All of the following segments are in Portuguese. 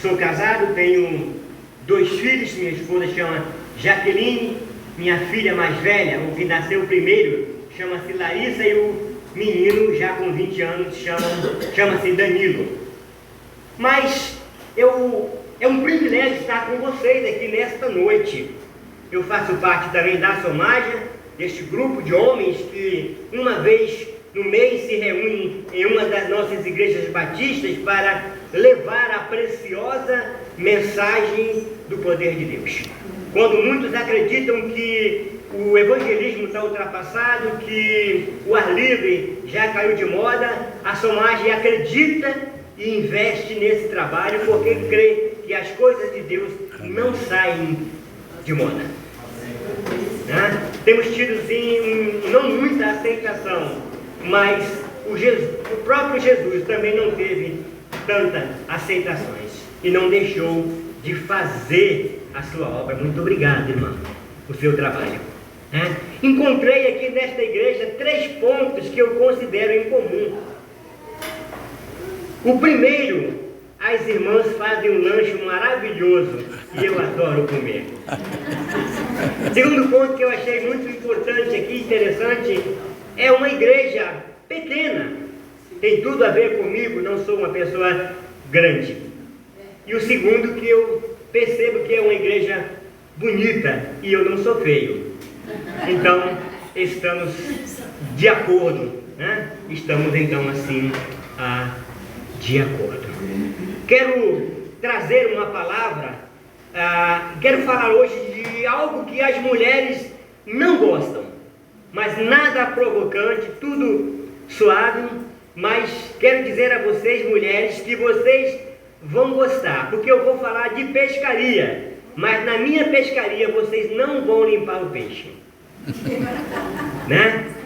Sou casado, tenho 2 filhos, minha esposa chama Jaqueline, minha filha mais velha, o que nasceu primeiro, chama-se Larissa, e o menino, já com 20 anos, chama-se Danilo. Mas é um privilégio estar com vocês aqui nesta noite. Eu faço parte também da Somaja, deste grupo de homens que uma vez no mês se reúnem em uma das nossas igrejas batistas para levar a preciosa mensagem do poder de Deus. Quando muitos acreditam que o evangelismo está ultrapassado, que o ar livre já caiu de moda, a Somaja acredita e investe nesse trabalho porque crê que as coisas de Deus não saem de moda. Temos tido sim, não muita aceitação, mas o próprio Jesus também não teve tantas aceitações e não deixou de fazer a sua obra. Muito obrigado, irmão, o seu trabalho. Encontrei aqui nesta igreja 3 pontos que eu considero em comum. O primeiro, as irmãs fazem um lanche maravilhoso e eu adoro comer. Segundo ponto que eu achei muito importante aqui, interessante, é uma igreja pequena. Tem tudo a ver comigo, não sou uma pessoa grande. E o segundo, que eu percebo que é uma igreja bonita e eu não sou feio. Então, estamos de acordo, Estamos então assim de acordo. Quero trazer uma palavra, quero falar hoje de algo que as mulheres não gostam, mas nada provocante, tudo suave, mas quero dizer a vocês, mulheres, que vocês vão gostar, porque eu vou falar de pescaria, mas na minha pescaria vocês não vão limpar o peixe,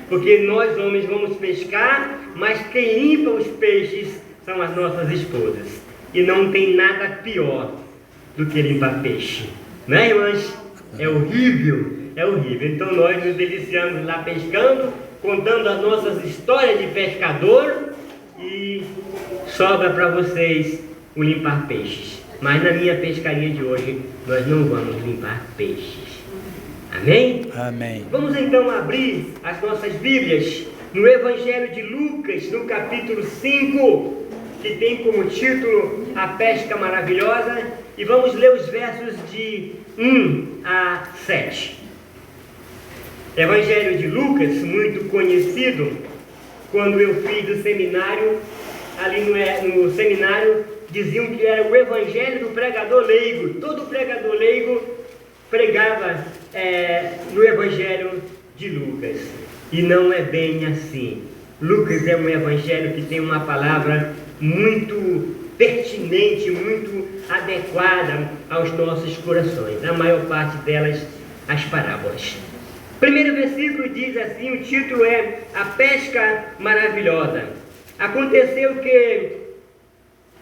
Porque nós homens vamos pescar, mas quem limpa os peixes são as nossas esposas. E não tem nada pior do que limpar peixe. Irmãs? É horrível, é horrível. Então nós nos deliciamos lá pescando, contando as nossas histórias de pescador e sobra para vocês o limpar peixes. Mas na minha pescaria de hoje, nós não vamos limpar peixes. Amém? Amém. Vamos então abrir as nossas Bíblias no Evangelho de Lucas, no capítulo 5, que tem como título A Pesca Maravilhosa, e vamos ler os versos de 1 a 7. Evangelho de Lucas, muito conhecido. Quando eu fiz o seminário, ali no seminário, diziam que era o Evangelho do pregador leigo. Todo pregador leigo pregava no Evangelho de Lucas. E não é bem assim. Lucas é um evangelho que tem uma palavra muito pertinente, muito adequada aos nossos corações. A maior parte delas, as parábolas. Primeiro versículo diz assim, o título é A Pesca Maravilhosa. Aconteceu que,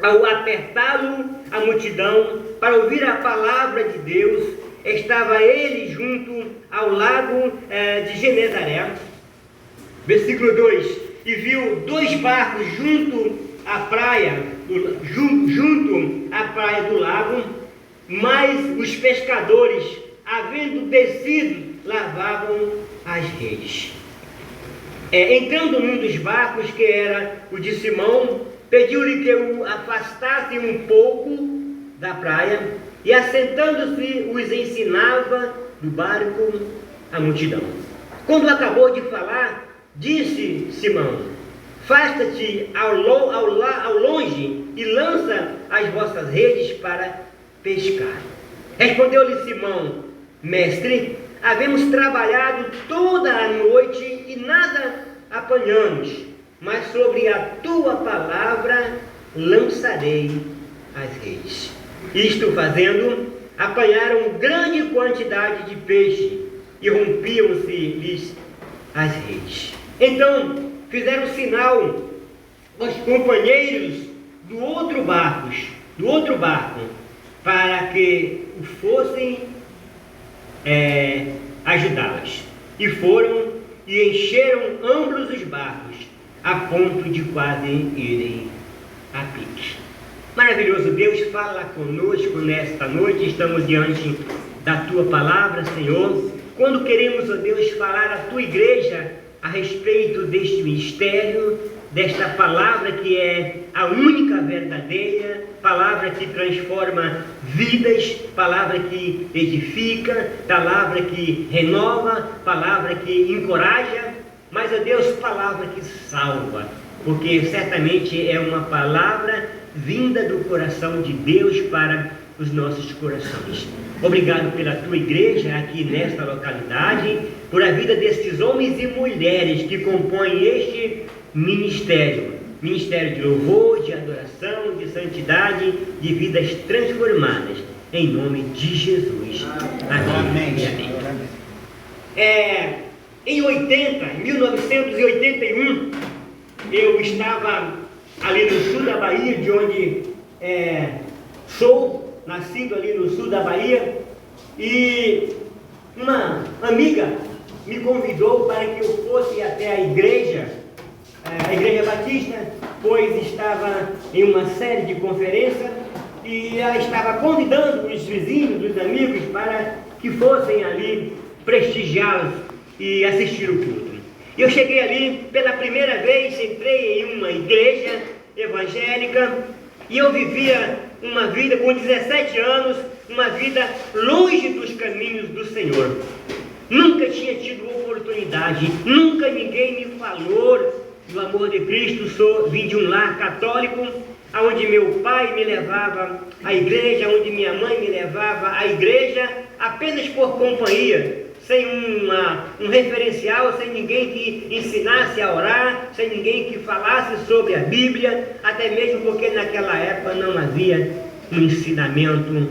ao apertá-lo a multidão para ouvir a palavra de Deus, estava ele junto ao lago de Genezaré. Versículo 2: E viu 2 barcos junto à praia do lago, mas os pescadores, havendo descido, lavavam as redes. Entrando num dos barcos, que era o de Simão, pediu-lhe que o afastasse um pouco da praia, e assentando-se os ensinava do barco a multidão. Quando acabou de falar, disse Simão: Afasta-te ao longe e lança as vossas redes para pescar. Respondeu-lhe Simão: Mestre, havemos trabalhado toda a noite e nada apanhamos, mas sobre a tua palavra lançarei as redes. Isto fazendo, apanharam grande quantidade de peixe e rompiam-se-lhes as redes. Então fizeram sinal aos companheiros do outro barco, para que o fossem ajudá-los. E foram e encheram ambos os barcos, a ponto de quase irem a pique. Maravilhoso Deus, fala conosco nesta noite. Estamos diante da Tua Palavra, Senhor. Quando queremos, ó Deus, falar à Tua Igreja a respeito deste mistério, desta palavra que é a única verdadeira, palavra que transforma vidas, palavra que edifica, palavra que renova, palavra que encoraja, mas, ó Deus, palavra que salva, porque certamente é uma palavra vinda do coração de Deus para os nossos corações. Obrigado pela Tua Igreja aqui nesta localidade, por a vida desses homens e mulheres que compõem este ministério de louvor, de adoração, de santidade, de vidas transformadas, em nome de Jesus. Amém. Em 1981, eu estava ali no sul da Bahia, de onde sou, nascido ali no sul da Bahia, e uma amiga me convidou para que eu fosse até a Igreja Batista, pois estava em uma série de conferências e ela estava convidando os vizinhos, os amigos, para que fossem ali prestigiá-los e assistir o culto. Eu cheguei ali pela primeira vez, entrei em uma igreja evangélica e eu vivia uma vida com 17 anos, uma vida longe dos caminhos do Senhor. Nunca tinha tido oportunidade, nunca ninguém me falou do amor de Cristo. Vim de um lar católico, onde meu pai me levava à igreja, onde minha mãe me levava à igreja, apenas por companhia, sem um referencial, sem ninguém que ensinasse a orar, sem ninguém que falasse sobre a Bíblia, até mesmo porque naquela época não havia um ensinamento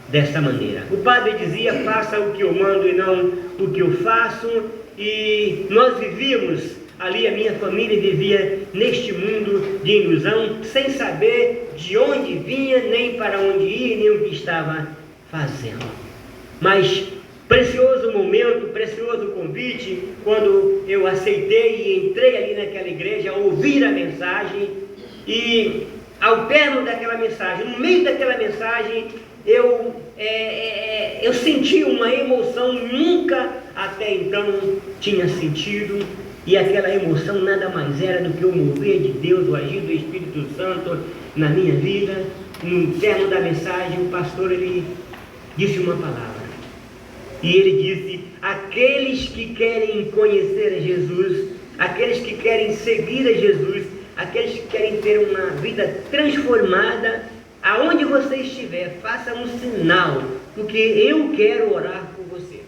dessa maneira. O padre dizia: faça o que eu mando e não o que eu faço, e nós vivíamos ali, a minha família vivia neste mundo de ilusão, sem saber de onde vinha, nem para onde ia, nem o que estava fazendo. Mas precioso momento, precioso convite, quando eu aceitei e entrei ali naquela igreja a ouvir a mensagem, e ao término daquela mensagem, no meio daquela mensagem, eu senti uma emoção nunca até então tinha sentido, e aquela emoção nada mais era do que o mover de Deus, o agir do Espírito Santo na minha vida. No término da mensagem, o pastor ele disse uma palavra, e ele disse: aqueles que querem conhecer a Jesus, aqueles que querem seguir a Jesus, aqueles que querem ter uma vida transformada, aonde você estiver, faça um sinal, porque eu quero orar por você.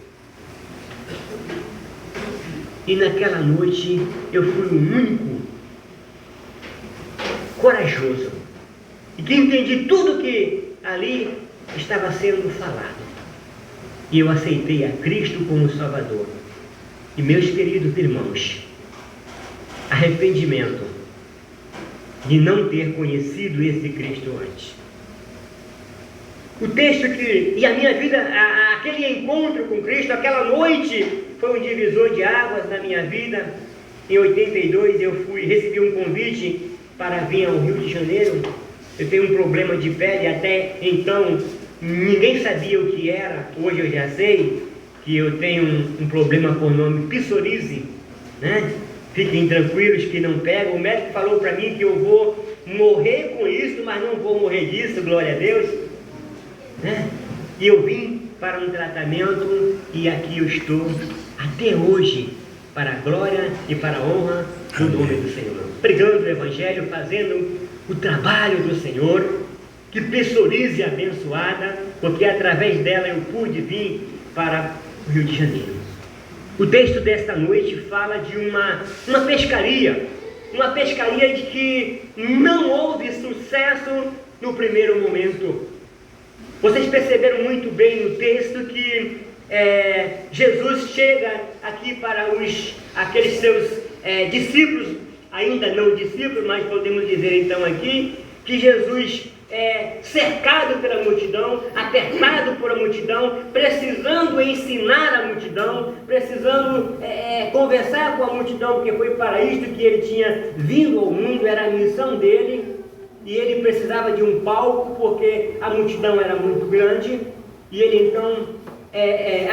E naquela noite eu fui o único corajoso e que entendi tudo que ali estava sendo falado. E eu aceitei a Cristo como Salvador. E, meus queridos irmãos, arrependimento de não ter conhecido esse Cristo antes. O texto e a minha vida, aquele encontro com Cristo, aquela noite, foi um divisor de águas na minha vida. Em 82 eu recebi um convite para vir ao Rio de Janeiro. Eu tenho um problema de pele, até então ninguém sabia o que era. Hoje eu já sei que eu tenho um problema por nome psoríase, né? Fiquem tranquilos que não pega. O médico falou para mim que eu vou morrer com isso, mas não vou morrer disso, glória a Deus, né? E eu vim para um tratamento e aqui eu estou até hoje, para a glória e para a honra do nome do Senhor, pregando o Evangelho, fazendo o trabalho do Senhor. Que psoríase abençoada, porque através dela eu pude vir para o Rio de Janeiro. O texto desta noite fala de uma pescaria de que não houve sucesso no primeiro momento. Vocês perceberam muito bem no texto que Jesus chega aqui para aqueles seus discípulos, ainda não discípulos, mas podemos dizer então aqui, que Jesus cercado pela multidão, apertado por a multidão, precisando ensinar a multidão, precisando conversar com a multidão, porque foi para isto que ele tinha vindo ao mundo, era a missão dele. e ele precisava de um palco porque a multidão era muito grande, e ele então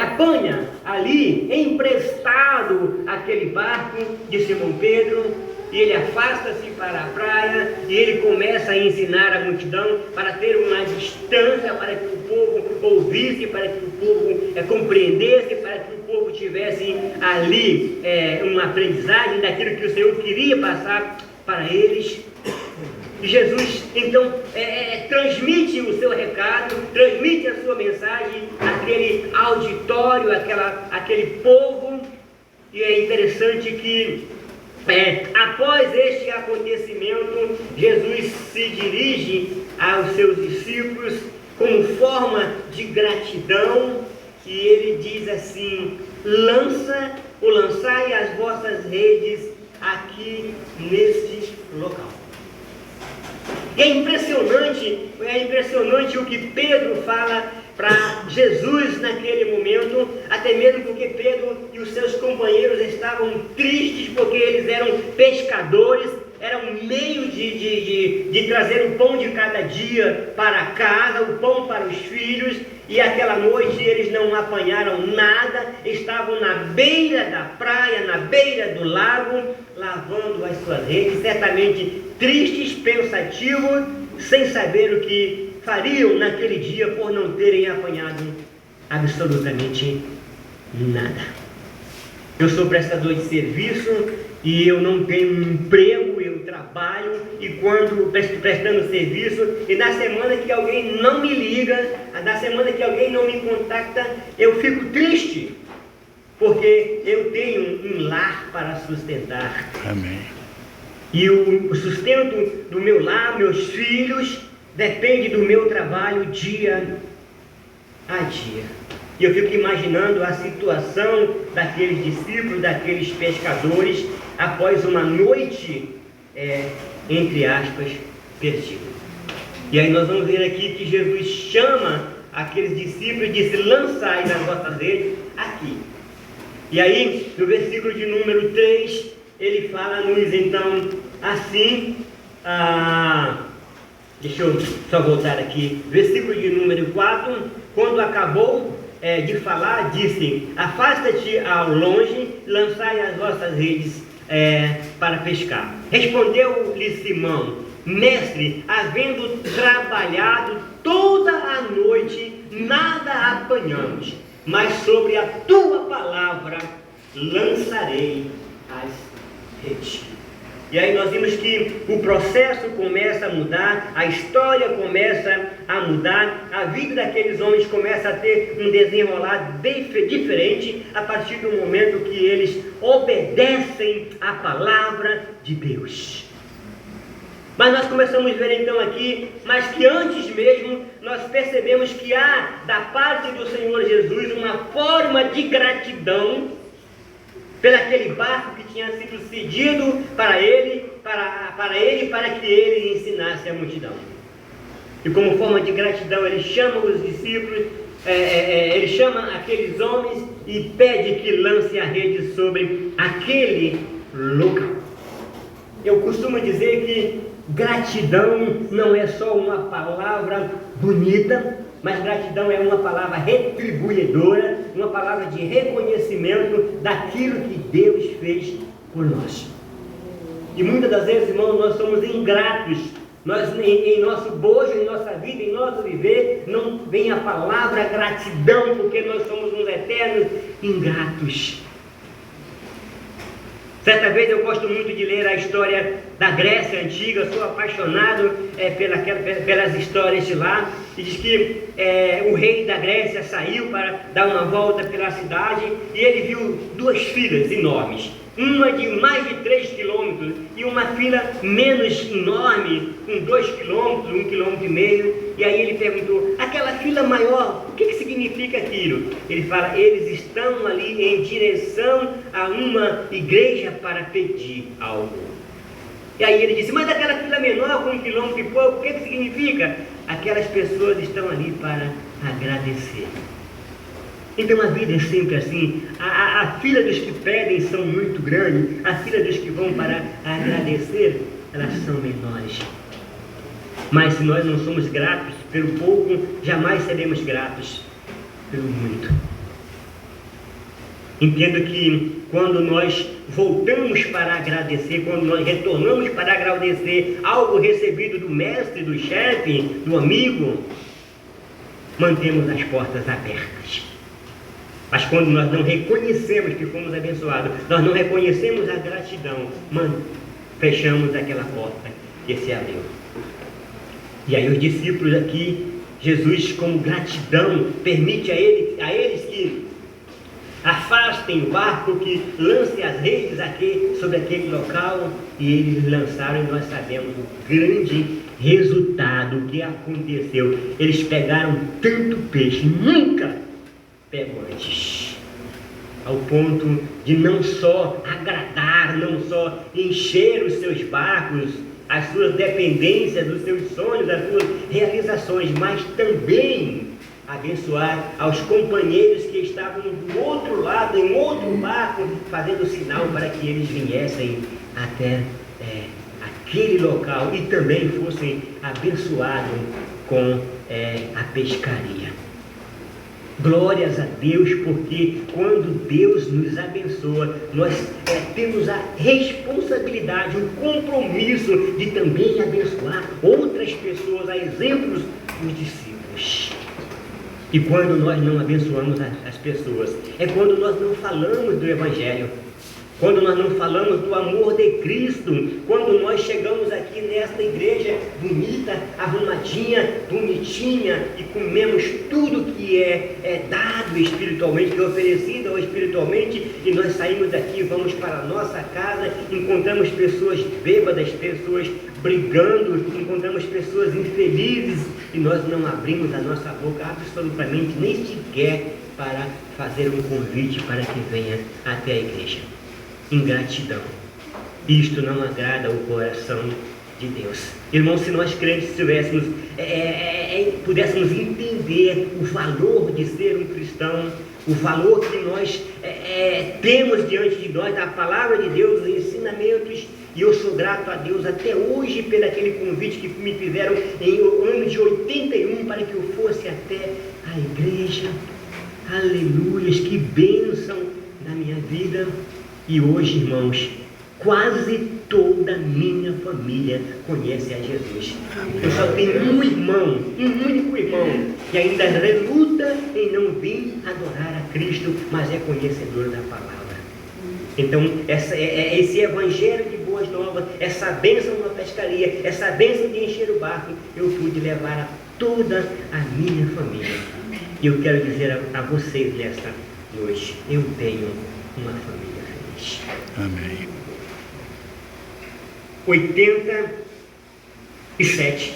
apanha ali emprestado aquele barco de Simão Pedro, e ele afasta-se para a praia e ele começa a ensinar a multidão para ter uma distância, para que o povo ouvisse, para que o povo compreendesse, para que o povo tivesse ali uma aprendizagem daquilo que o Senhor queria passar para eles. E Jesus então transmite o seu recado, transmite a sua mensagem àquele auditório, aquele povo. E é interessante que após este acontecimento, Jesus se dirige aos seus discípulos como forma de gratidão, e ele diz assim: lançai as vossas redes aqui neste local. E é impressionante o que Pedro fala para Jesus naquele momento, até mesmo porque Pedro e os seus companheiros estavam tristes, porque eles eram pescadores, era um meio de trazer o pão de cada dia para casa, o pão para os filhos, e aquela noite eles não apanharam nada, estavam na beira da praia, na beira do lago, lavando as suas redes, certamente tristes, pensativos, sem saber o que fariam naquele dia por não terem apanhado absolutamente nada. Eu sou prestador de serviço e eu não tenho um emprego, eu trabalho, e quando prestando serviço, e na semana que alguém não me liga, na semana que alguém não me contacta, eu fico triste, porque eu tenho um lar para sustentar. Amém. E o sustento do meu lar, meus filhos, depende do meu trabalho dia a dia. E eu fico imaginando a situação daqueles discípulos, daqueles pescadores, após uma noite, entre aspas, perdida. E aí nós vamos ver aqui que Jesus chama aqueles discípulos e diz: lançai nas vossas redes aqui. E aí, no versículo de número 3, ele fala-nos então assim, deixa eu só voltar aqui, versículo de número 4, quando acabou de falar, disse: afasta-te ao longe, lançai as vossas redes para pescar. Respondeu-lhe Simão: mestre, havendo trabalhado toda a noite, nada apanhamos, mas sobre a tua palavra lançarei as redes. E aí nós vimos que o processo começa a mudar, a história começa a mudar, a vida daqueles homens começa a ter um desenrolar diferente a partir do momento que eles obedecem à palavra de Deus. Mas nós começamos a ver então aqui, mas que antes mesmo nós percebemos que há da parte do Senhor Jesus uma forma de gratidão pelaquele barco que tinha sido cedido para ele, para que ele ensinasse a multidão. E como forma de gratidão ele chama os discípulos, ele chama aqueles homens e pede que lance a rede sobre aquele local. Eu costumo dizer que gratidão não é só uma palavra bonita, mas gratidão é uma palavra retribuidora, uma palavra de reconhecimento daquilo que Deus fez por nós. E muitas das vezes, irmãos, nós somos ingratos. Nós, em nosso bojo, em nossa vida, em nosso viver, não vem a palavra gratidão, porque nós somos uns eternos ingratos. Certa vez eu gosto muito de ler a história da Grécia Antiga, sou apaixonado pelas histórias de lá, e diz que o rei da Grécia saiu para dar uma volta pela cidade e ele viu duas filas enormes, uma de mais de 3 quilômetros e uma fila menos enorme, com 2 quilômetros, 1,5 quilômetros, e aí ele perguntou: aquela fila maior, o que significa aquilo? Ele fala: eles estão ali em direção a uma igreja para pedir algo. E aí ele disse: mas aquela fila menor, com 1 quilômetro e pouco, o que significa? Aquelas pessoas estão ali para agradecer. Então a vida é sempre assim, a fila dos que pedem são muito grande, a fila dos que vão para agradecer, elas são menores. Mas se nós não somos gratos pelo pouco, jamais seremos gratos pelo muito. Entendo que quando nós voltamos para agradecer, quando nós retornamos para agradecer algo recebido do mestre, do chefe, do amigo, mantemos as portas abertas. Mas quando nós não reconhecemos que fomos abençoados, nós não reconhecemos a gratidão, fechamos aquela porta que se abriu. E aí os discípulos aqui, Jesus, como gratidão, permite a eles que afastem o barco, que lancem as redes aqui sobre aquele local, e eles lançaram, e nós sabemos o grande resultado que aconteceu. Eles pegaram tanto peixe, nunca pegou antes, ao ponto de não só agradar, não só encher os seus barcos, as suas dependências, os seus sonhos, as suas realizações, mas também abençoar aos companheiros que estavam do outro lado, em outro barco, fazendo sinal para que eles viessem até aquele local e também fossem abençoados com a pescaria. Glórias a Deus, porque quando Deus nos abençoa, nós temos a responsabilidade, o compromisso de também abençoar outras pessoas, a exemplos dos discípulos. E quando nós não abençoamos as pessoas, é quando nós não falamos do Evangelho, quando nós não falamos do amor de Cristo, quando nós chegamos aqui nesta igreja bonita, arrumadinha, bonitinha, e comemos tudo que é dado espiritualmente, que é oferecido espiritualmente, e nós saímos daqui, vamos para a nossa casa, encontramos pessoas bêbadas, pessoas brigando, encontramos pessoas infelizes, e nós não abrimos a nossa boca absolutamente, nem sequer para fazer um convite para que venha até a igreja. Ingratidão. Isto não agrada o coração de Deus. Irmãos, se nós crentes pudéssemos entender o valor de ser um cristão, o valor que nós temos diante de nós, da palavra de Deus, os ensinamentos, e eu sou grato a Deus até hoje pelo aquele convite que me fizeram em ano de 81 para que eu fosse até a igreja. Aleluias, que bênção na minha vida. E hoje, irmãos, quase toda a minha família conhece a Jesus. Eu só tenho um irmão, um único irmão, que ainda reluta em não vir adorar a Cristo, mas é conhecedor da palavra. Então, esse evangelho de boas novas, essa bênção na pescaria, essa bênção de encher o barco, eu pude levar a toda a minha família. E eu quero dizer a vocês nesta noite, eu tenho uma família. Amém. 87.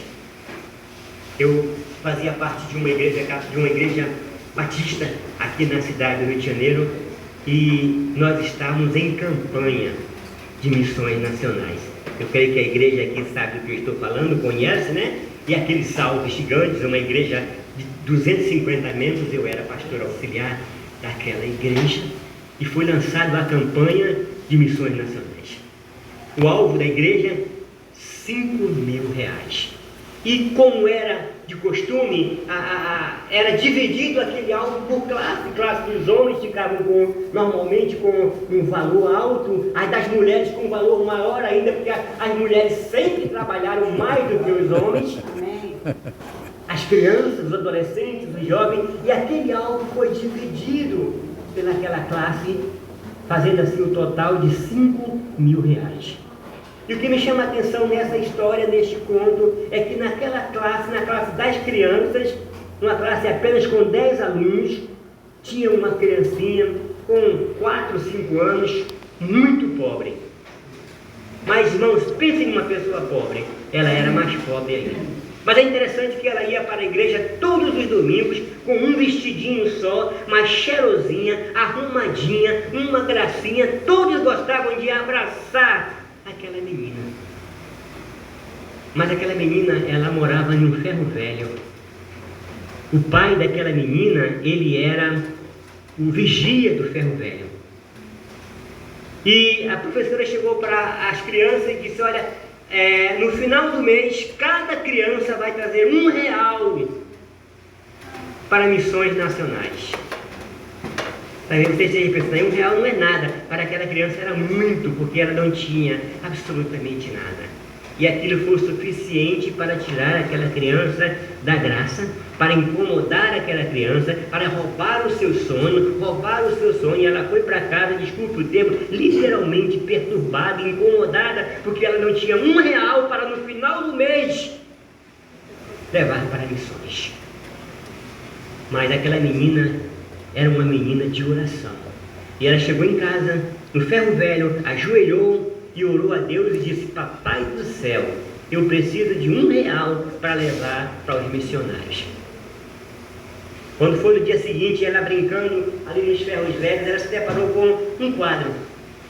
Eu fazia parte de uma igreja batista aqui na cidade do Rio de Janeiro, e nós estávamos em campanha de missões nacionais. Eu creio que a igreja aqui sabe do que eu estou falando, conhece, né? E aqueles saltos gigantes, uma igreja de 250 membros, eu era pastor auxiliar daquela igreja. E foi lançada a campanha de missões nacionais. O alvo da igreja, R$5.000. E como era de costume, era dividido aquele alvo por classe. Classe dos homens ficavam normalmente com um valor alto, as das mulheres com um valor maior ainda, porque as mulheres sempre trabalharam mais do que os homens. Amém. As crianças, os adolescentes, os jovens, e aquele alvo foi dividido pelaquela classe, fazendo assim o total de R$5.000. E o que me chama a atenção nessa história, neste conto, é que naquela classe, na classe das crianças, uma classe apenas com 10 alunos, tinha uma criancinha com 4, 5 anos, muito pobre. Mas, irmãos, pensem em uma pessoa pobre, ela era mais pobre ainda. Mas é interessante que ela ia para a igreja todos os domingos com um vestidinho só, mas cheirosinha, arrumadinha, uma gracinha. Todos gostavam de abraçar aquela menina. Mas aquela menina, ela morava em um ferro velho. O pai daquela menina, ele era o vigia do ferro velho. E a professora chegou para as crianças e disse: olha, no final do mês, cada criança vai trazer R$1 para missões nacionais. Talvez você esteja pensando, R$1 não é nada, para aquela criança era muito, porque ela não tinha absolutamente nada. E aquilo foi o suficiente para tirar aquela criança da graça, para incomodar aquela criança, para roubar o seu sonho, e ela foi para casa, desculpe o termo, literalmente perturbada, incomodada, porque ela não tinha R$1 para no final do mês levar para missões. Mas aquela menina era uma menina de oração. E ela chegou em casa, no ferro velho, ajoelhou e orou a Deus e disse: Papai do céu, eu preciso de R$1 para levar para os missionários. Quando foi no dia seguinte, ela brincando ali nos ferros velhos, ela se deparou com um quadro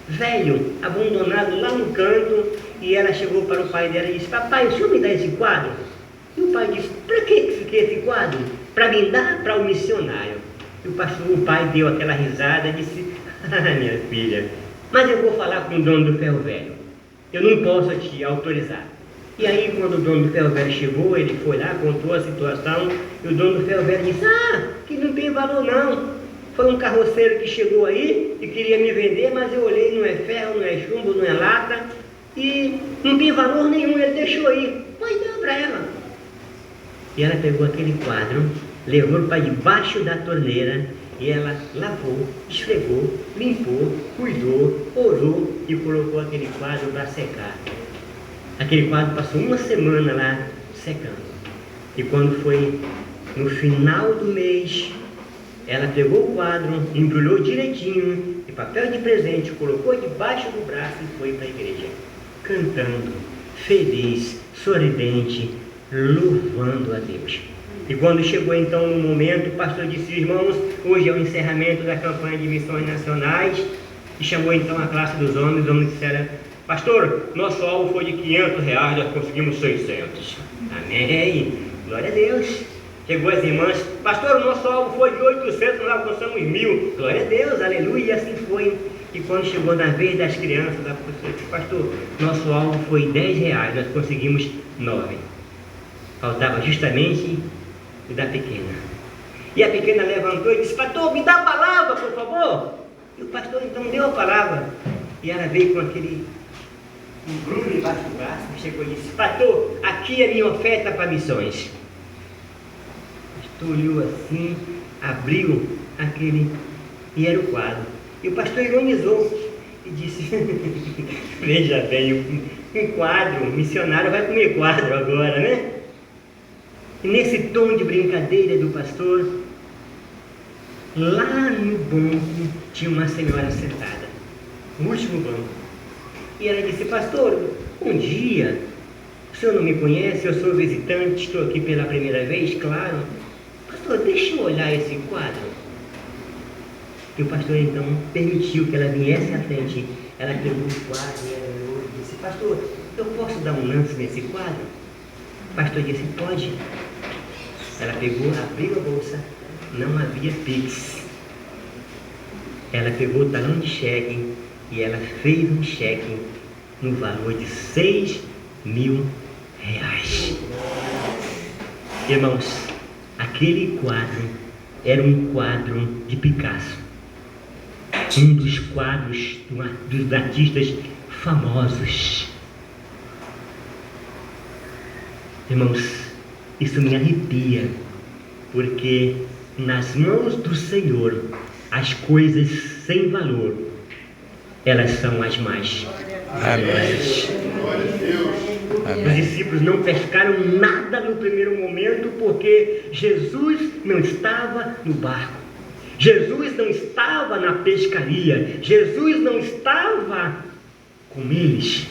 velho, abandonado lá no canto, e ela chegou para o pai dela e disse: Papai, o senhor me dá esse quadro? E o pai disse: para que quer esse quadro? Para me dar para o missionário. E o pai deu aquela risada e disse: minha filha, mas eu vou falar com o dono do ferro velho, eu não posso te autorizar. E aí, quando o dono do ferro velho chegou, ele foi lá, contou a situação, e o dono do ferro velho disse: que não tem valor não, foi um carroceiro que chegou aí e queria me vender, mas eu olhei, não é ferro, não é chumbo, não é lata, e não tem valor nenhum, ele deixou aí, pode dar para ela. E ela pegou aquele quadro, levou para debaixo da torneira, e ela lavou, esfregou, limpou, cuidou, orou e colocou aquele quadro para secar. Aquele quadro passou uma semana lá secando. E quando foi no final do mês, ela pegou o quadro, embrulhou direitinho, em papel de presente, colocou debaixo do braço e foi para a igreja, cantando, feliz, sorridente, louvando a Deus. E quando chegou então no momento, o pastor disse: irmãos, hoje é o encerramento da campanha de missões nacionais, e chamou então a classe dos homens. Os homens disseram: pastor, nosso alvo foi de R$500, nós conseguimos 600. Amém, glória a Deus. Chegou as irmãs: pastor, o nosso alvo foi de 800, nós alcançamos 1.000. Glória a Deus, aleluia, e assim foi. E quando chegou na vez das crianças, a professora disse: pastor, nosso alvo foi R$10, nós conseguimos 9. Faltava justamente o da pequena. E a pequena levantou e disse: pastor, me dá a palavra, por favor. E o pastor então deu a palavra. E ela veio com aquele embrulho embaixo do braço, chegou e disse: pastor, aqui é minha oferta para missões. O pastor olhou assim, abriu aquele, e era o quadro. E o pastor ironizou e disse: veja bem, um quadro, um missionário vai comer quadro agora, né? E nesse tom de brincadeira do pastor, lá no banco tinha uma senhora sentada, no último banco. E ela disse: pastor, bom dia, o senhor não me conhece, eu sou visitante, estou aqui pela primeira vez, claro. Pastor, deixa eu olhar esse quadro. E o pastor então permitiu que ela viesse à frente. Ela pegou o quadro e ela olhou e disse: pastor, eu posso dar um lance nesse quadro? O pastor disse: pode. Ela pegou, abriu a bolsa, não havia Pix. Ela pegou o talão de cheque e ela fez um cheque no valor de R$6.000. Irmãos, aquele quadro era um quadro de Picasso, um dos quadros dos artistas famosos. Irmãos, isso me arrepia, porque nas mãos do Senhor as coisas sem valor, elas são as mais valiosas. Os discípulos não pescaram nada no primeiro momento, porque Jesus não estava no barco, Jesus não estava na pescaria, Jesus não estava com eles.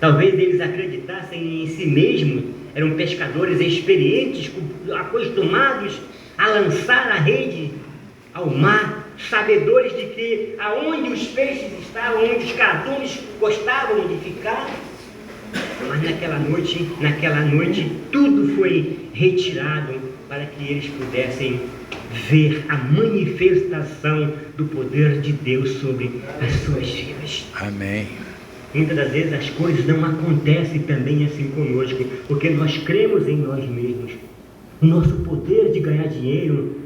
Talvez eles acreditassem em si mesmos, eram pescadores experientes, acostumados a lançar a rede ao mar, sabedores de que aonde os peixes estavam, onde os cardumes gostavam de ficar. Mas naquela noite, tudo foi retirado para que eles pudessem ver a manifestação do poder de Deus sobre as suas vidas. Amém. Muitas das vezes as coisas não acontecem também assim conosco, porque nós cremos em nós mesmos, no nosso poder de ganhar dinheiro,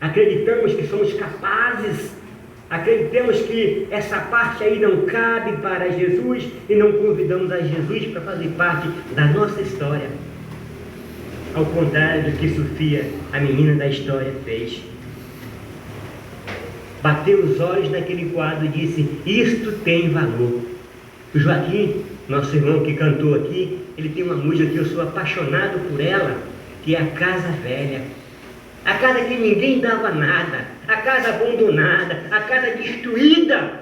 acreditamos que somos capazes, acreditamos que essa parte aí não cabe para Jesus e não convidamos a Jesus para fazer parte da nossa história. Ao contrário do que Sofia, a menina da história, fez. Bateu os olhos naquele quadro e disse: isto tem valor. O Joaquim, nosso irmão que cantou aqui, ele tem uma música que eu sou apaixonado por ela, que é a Casa Velha. A casa que ninguém dava nada, a casa abandonada, a casa destruída.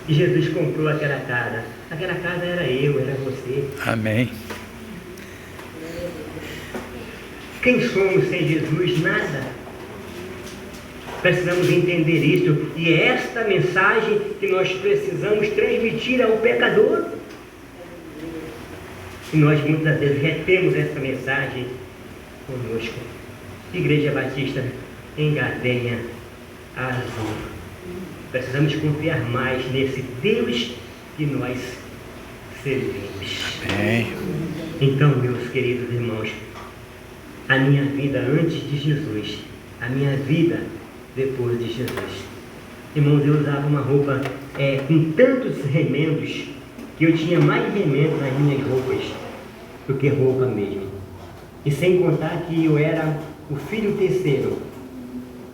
E Jesus comprou aquela casa. Aquela casa era eu, era você. Amém. Quem somos sem Jesus? Nada. Precisamos entender isso, e é esta mensagem que nós precisamos transmitir ao pecador. E nós muitas vezes retemos essa mensagem conosco. Igreja Batista em Gadenha Azul. Precisamos confiar mais nesse Deus que nós servimos. Amém. Então, meus queridos irmãos, a minha vida antes de Jesus, a minha vida depois de Jesus. Irmãos, eu usava uma roupa com tantos remendos, que eu tinha mais remendos nas minhas roupas do que roupa mesmo. E sem contar que eu era o filho terceiro.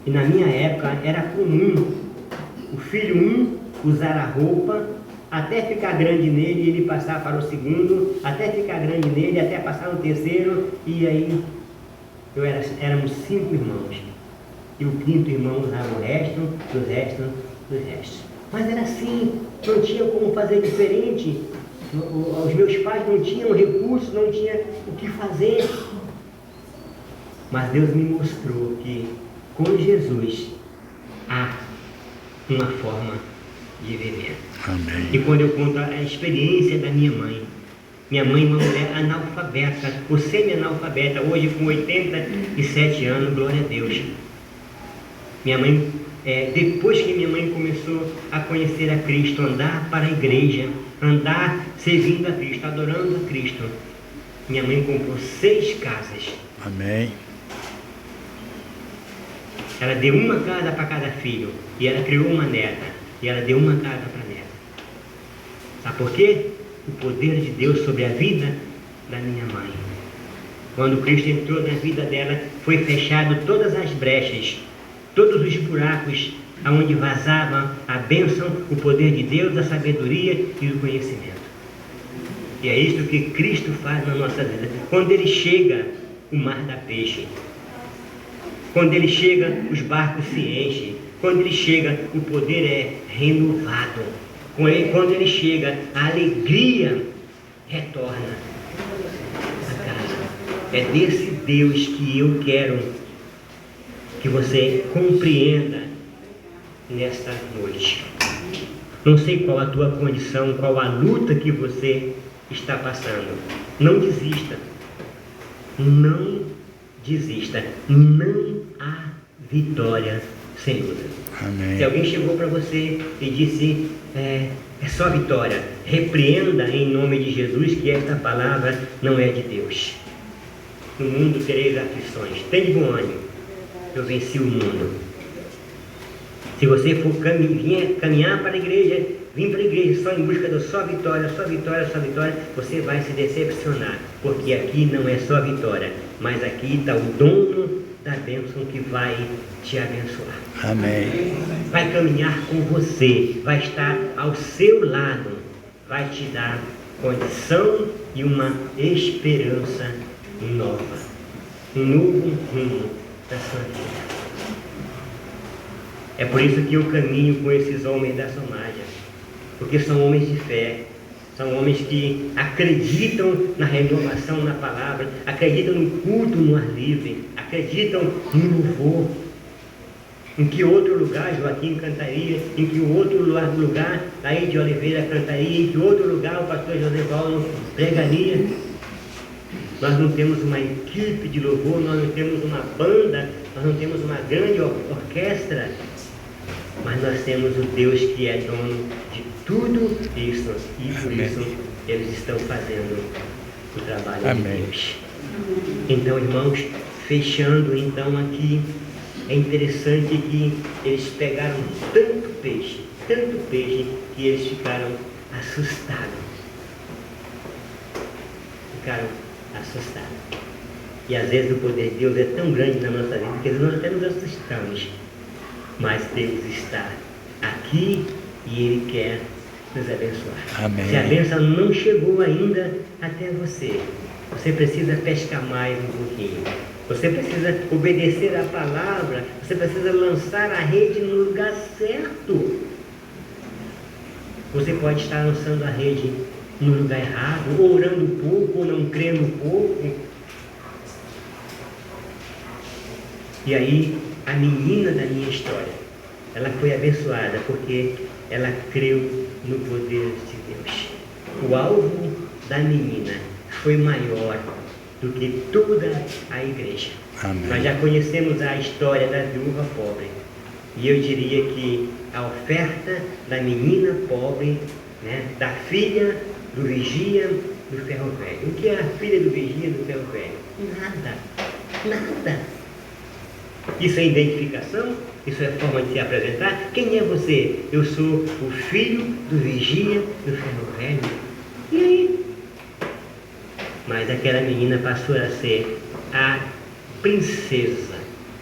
E na minha época era comum o filho usar a roupa até ficar grande nele e ele passar para o segundo, até ficar grande nele, até passar no terceiro, e aí éramos 5 irmãos. E o 5º irmão usava o resto, do resto. Mas era assim, não tinha como fazer diferente. Os meus pais não tinham recursos, não tinham o que fazer. Mas Deus me mostrou que com Jesus há uma forma de viver. Amém. E quando eu conto a experiência da minha mãe é uma mulher analfabeta, ou semi-analfabeta, hoje com 87 anos, glória a Deus. Minha mãe, depois que minha mãe começou a conhecer a Cristo, andar para a igreja, andar servindo a Cristo, adorando a Cristo, minha mãe comprou 6 casas. Amém. Ela deu uma casa para cada filho, e ela criou uma neta, e ela deu uma casa para a neta. Sabe por quê? O poder de Deus sobre a vida da minha mãe. Quando Cristo entrou na vida dela, foi fechado todas as brechas, todos os buracos aonde vazava a bênção, o poder de Deus, a sabedoria e o conhecimento. E é isso que Cristo faz na nossa vida. Quando Ele chega, o mar dá peixe. Quando Ele chega, os barcos se enchem. Quando Ele chega, o poder é renovado. Quando Ele chega, a alegria retorna à casa. É desse Deus que eu quero que você compreenda nesta noite. Não sei qual a tua condição, qual a luta que você está passando. Não desista. Não desista. Não há vitória sem luta. Amém. Se alguém chegou para você e disse, é só vitória, repreenda em nome de Jesus que esta palavra não é de Deus. No mundo tereis aflições. Tem de bom ânimo. Eu venci o mundo. Se você for caminhar para a igreja, vir para a igreja só em busca da sua vitória, você vai se decepcionar, porque aqui não é só vitória, mas aqui está o dono da bênção que vai te abençoar. Amém. Vai caminhar com você, vai estar ao seu lado, vai te dar condição e uma esperança nova, um novo rumo da sua vida. É por isso que eu caminho com esses homens da Somália, porque são homens de fé, são homens que acreditam na renovação na palavra, acreditam no culto no ar livre, acreditam no louvor. Em que outro lugar Joaquim cantaria, em que outro lugar aí de Oliveira cantaria, em que outro lugar o pastor José Paulo pregaria. Nós não temos uma equipe de louvor, nós não temos uma banda, nós não temos uma grande orquestra, mas nós temos o Deus que é dono de tudo isso. E por Amém. isso eles estão fazendo o trabalho Amém. de Deus. Então, irmãos, fechando então aqui, é interessante que eles pegaram tanto peixe, que eles ficaram assustados. E às vezes o poder de Deus é tão grande na nossa vida que nós até nos assustamos. Mas Deus está aqui e Ele quer nos abençoar. Amém. Se a bênção não chegou ainda até você, você precisa pescar mais um pouquinho. Você precisa obedecer a palavra. Você precisa lançar a rede no lugar certo. Você pode estar lançando a rede no lugar errado, ou orando pouco, ou não crendo pouco. E aí, a menina da minha história, ela foi abençoada porque ela creu no poder de Deus. O alvo da menina foi maior do que toda a igreja. Amém. Nós já conhecemos a história da viúva pobre. E eu diria que a oferta da menina pobre, né, da filha do vigia do ferro velho. O que é a filha do vigia do ferro velho? Nada. Isso é identificação? Isso é forma de se apresentar? Quem é você? Eu sou o filho do vigia do ferro velho. E aí? Mas aquela menina passou a ser a princesa